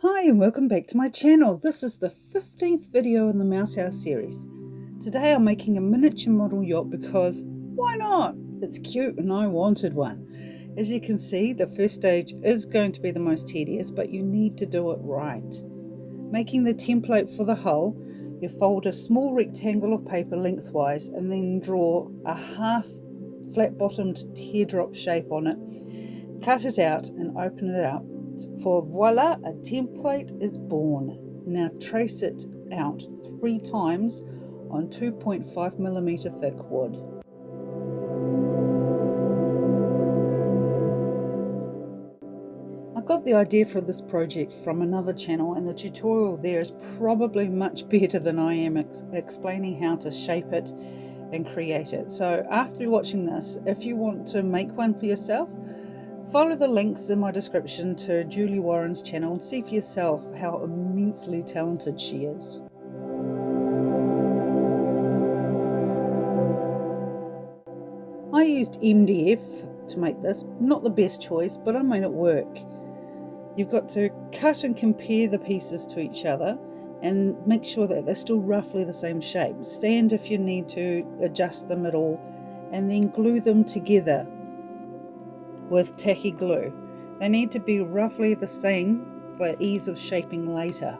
Hi and welcome back to my channel. This is the 15th video in the Mouse House series. Today I'm making a miniature model yacht because why not? It's cute and I wanted one. As you can see, the first stage is going to be the most tedious, but you need to do it right. Making the template for the hull, you fold a small rectangle of paper lengthwise and then draw a half flat bottomed teardrop shape on it. Cut it out and open it up. For voila, a template is born. Now trace it out 3 times on 2.5mm thick wood. I got the idea for this project from another channel, and the tutorial there is probably much better than I am explaining how to shape it and create it. So after watching this, if you want to make one for yourself, follow the links in my description to Julie Warren's channel and see for yourself how immensely talented she is. I used MDF to make this, not the best choice, but I made it work. You've got to cut and compare the pieces to each other and make sure that they're still roughly the same shape. Sand if you need to adjust them at all, and then glue them together with tacky glue. They need to be roughly the same for ease of shaping later.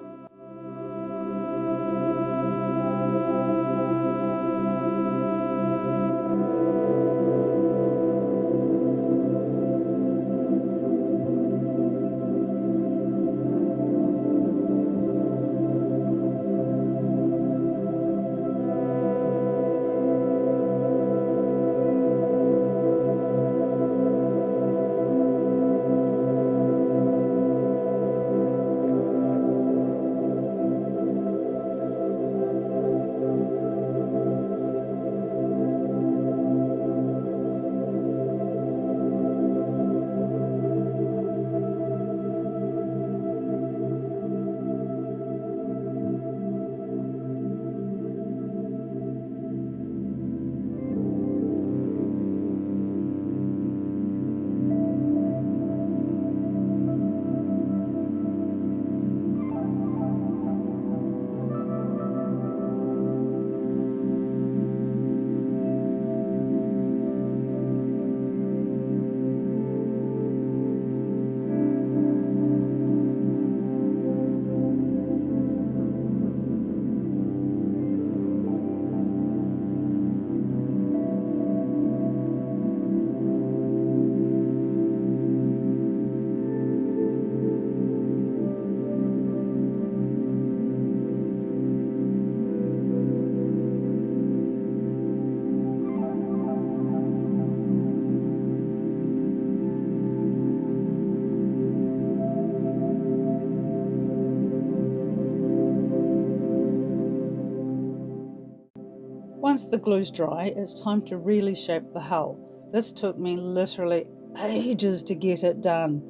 Once the glue's dry, it's time to really shape the hull. This took me literally ages to get it done,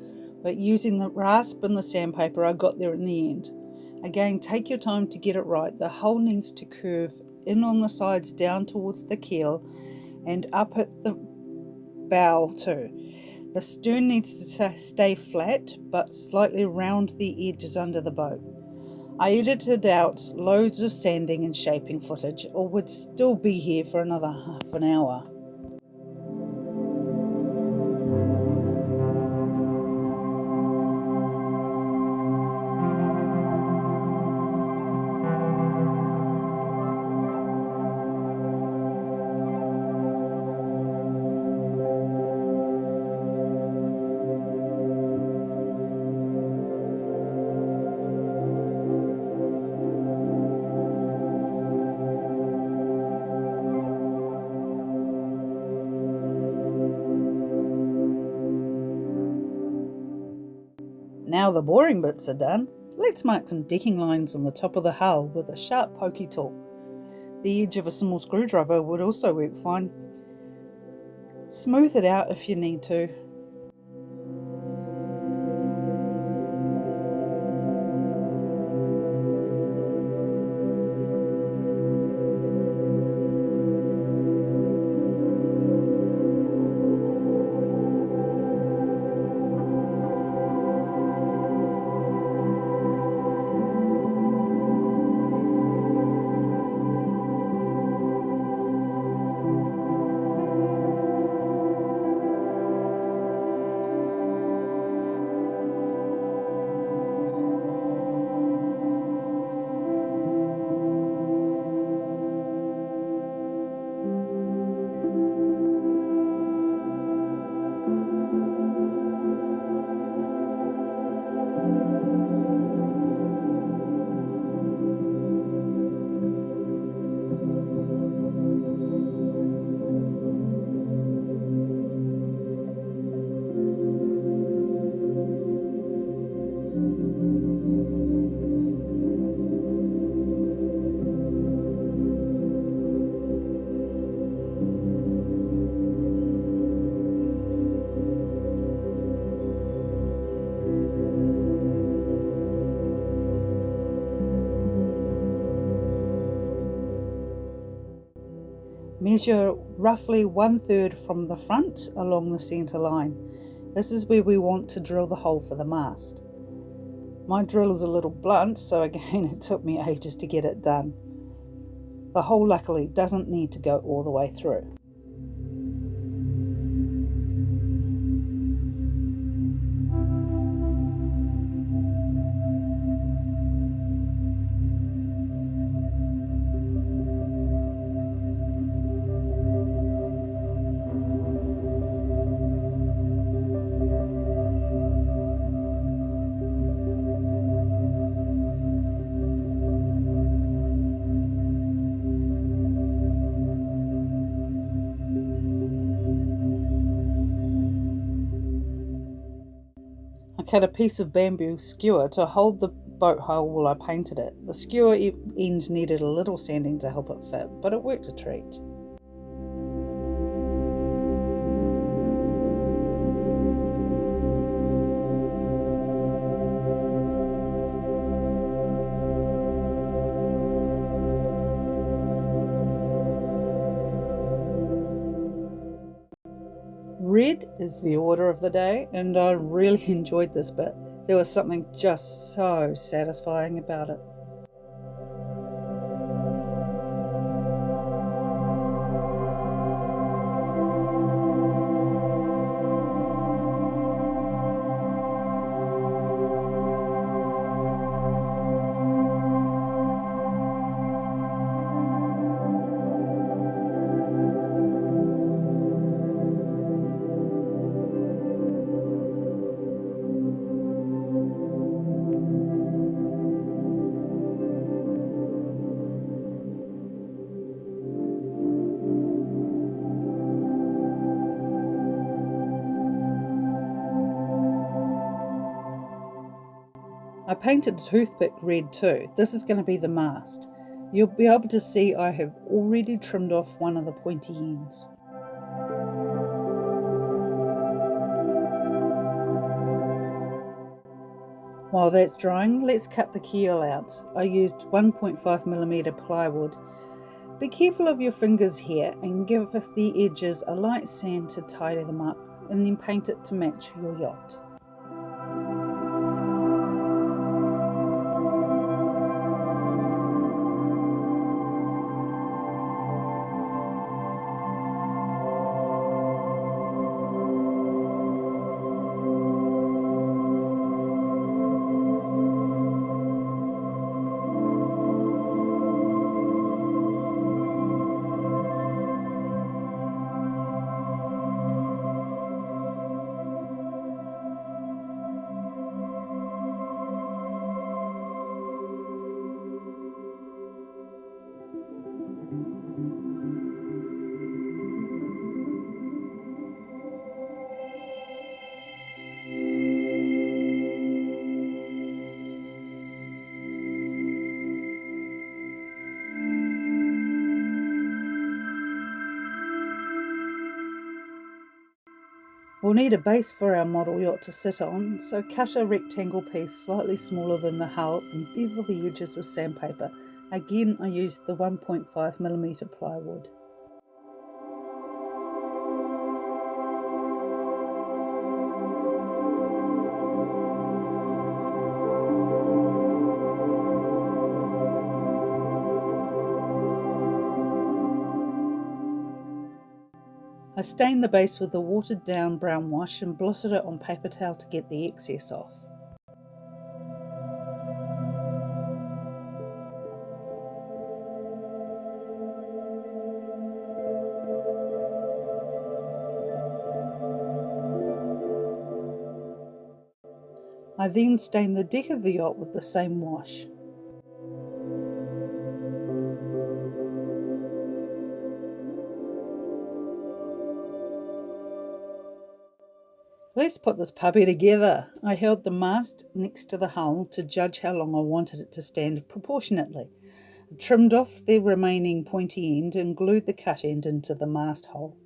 but using the rasp and the sandpaper I got there in the end. Again, take your time to get it right. The hull needs to curve in on the sides down towards the keel and up at the bow too. The stern needs to stay flat but slightly round the edges under the boat. I edited out loads of sanding and shaping footage, or would still be here for another half an hour. Now the boring bits are done, let's mark some decking lines on the top of the hull with a sharp pokey tool. The edge of a small screwdriver would also work fine. Smooth it out if you need to. Measure roughly 1/3 from the front along the centre line. This is where we want to drill the hole for the mast. My drill is a little blunt, so again it took me ages to get it done. The hole luckily doesn't need to go all the way through. I cut a piece of bamboo skewer to hold the boat hole while I painted it. The skewer end needed a little sanding to help it fit, but it worked a treat. Red is the order of the day, and I really enjoyed this bit. There was something just so satisfying about it. I painted the toothpick red too. This is going to be the mast. You'll be able to see I have already trimmed off one of the pointy ends. While that's drying, let's cut the keel out. I used 1.5mm plywood. Be careful of your fingers here and give the edges a light sand to tidy them up, and then paint it to match your yacht. We'll need a base for our model yacht to sit on, so cut a rectangle piece slightly smaller than the hull and bevel the edges with sandpaper. Again, I used the 1.5mm plywood. I stained the base with a watered down brown wash and blotted it on paper towel to get the excess off. I then stained the deck of the yacht with the same wash. Let's put this puppy together. I held the mast next to the hull to judge how long I wanted it to stand proportionately. I trimmed off the remaining pointy end and glued the cut end into the mast hole.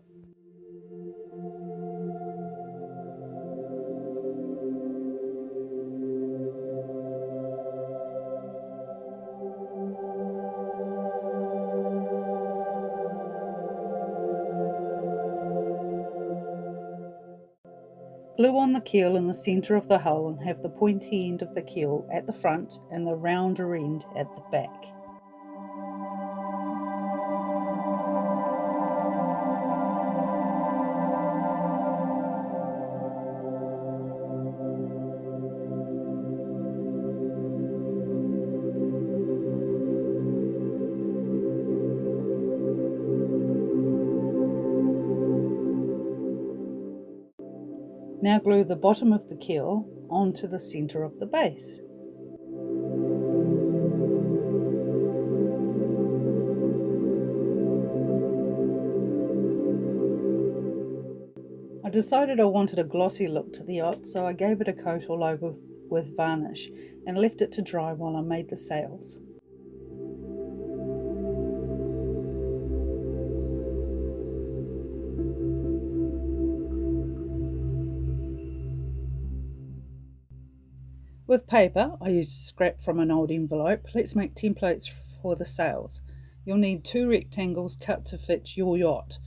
Glue on the keel in the centre of the hull and have the pointy end of the keel at the front and the rounder end at the back. Now glue the bottom of the keel onto the centre of the base. I decided I wanted a glossy look to the yacht, so I gave it a coat all over with varnish and left it to dry while I made the sails. With paper, I used scrap from an old envelope. Let's make templates for the sails. You'll need 2 rectangles cut to fit your yacht,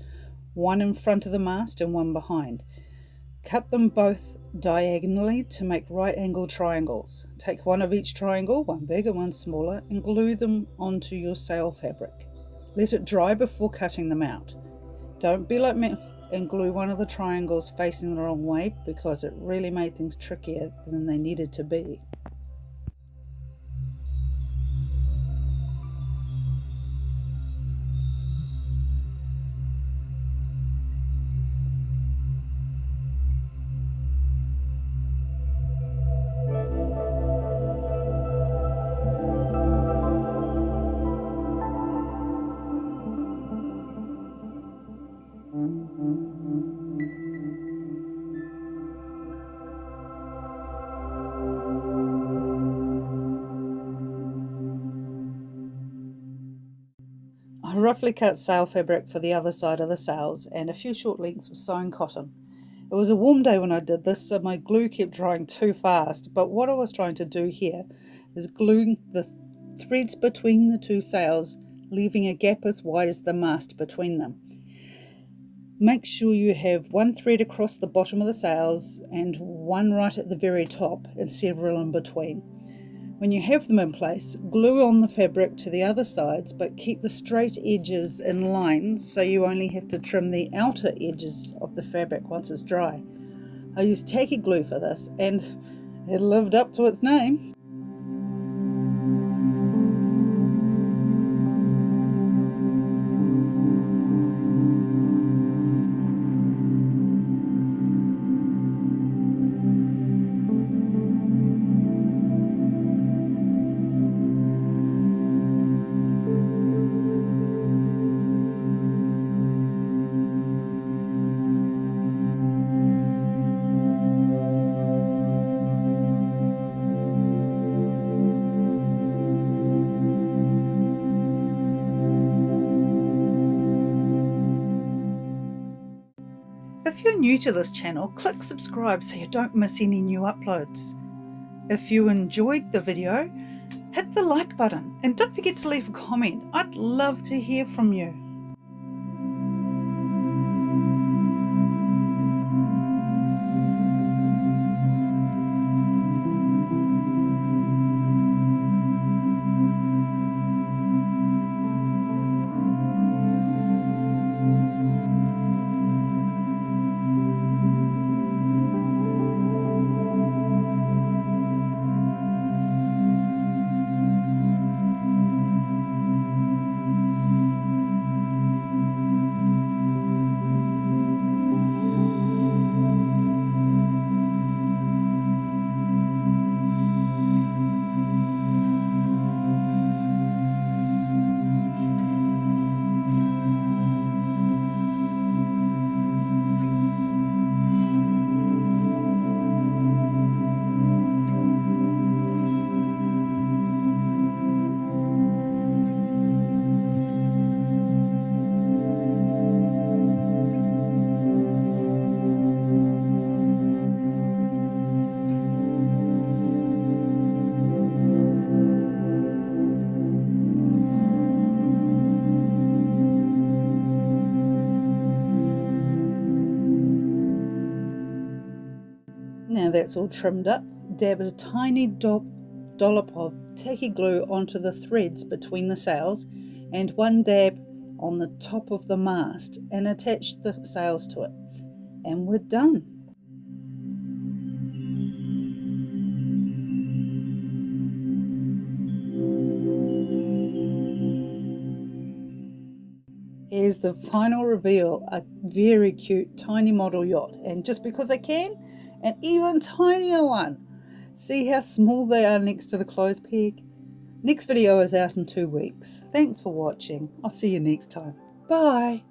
one in front of the mast and one behind. Cut them both diagonally to make right-angled triangles. Take one of each triangle, one big and one smaller, and glue them onto your sail fabric. Let it dry before cutting them out. Don't be like me and glue one of the triangles facing the wrong way, because it really made things trickier than they needed to be. I roughly cut sail fabric for the other side of the sails and a few short lengths of sewn cotton. It was a warm day when I did this, so my glue kept drying too fast, but what I was trying to do here is glue the threads between the 2 sails, leaving a gap as wide as the mast between them. Make sure you have 1 thread across the bottom of the sails and 1 right at the very top and several in between. When you have them in place, glue on the fabric to the other sides, but keep the straight edges in line so you only have to trim the outer edges of the fabric once it's dry. I used Tacky glue for this and it lived up to its name. If you're new to this channel, click subscribe so you don't miss any new uploads. If you enjoyed the video, hit the like button and don't forget to leave a comment. I'd love to hear from you. Now that's all trimmed up, dab a tiny dollop of tacky glue onto the threads between the sails and one dab on the top of the mast and attach the sails to it. And we're done. Here's the final reveal, a very cute tiny model yacht, and just because I can, an even tinier one. See how small they are next to the clothes peg? Next video is out in 2 weeks. Thanks for watching. I'll see you next time. Bye.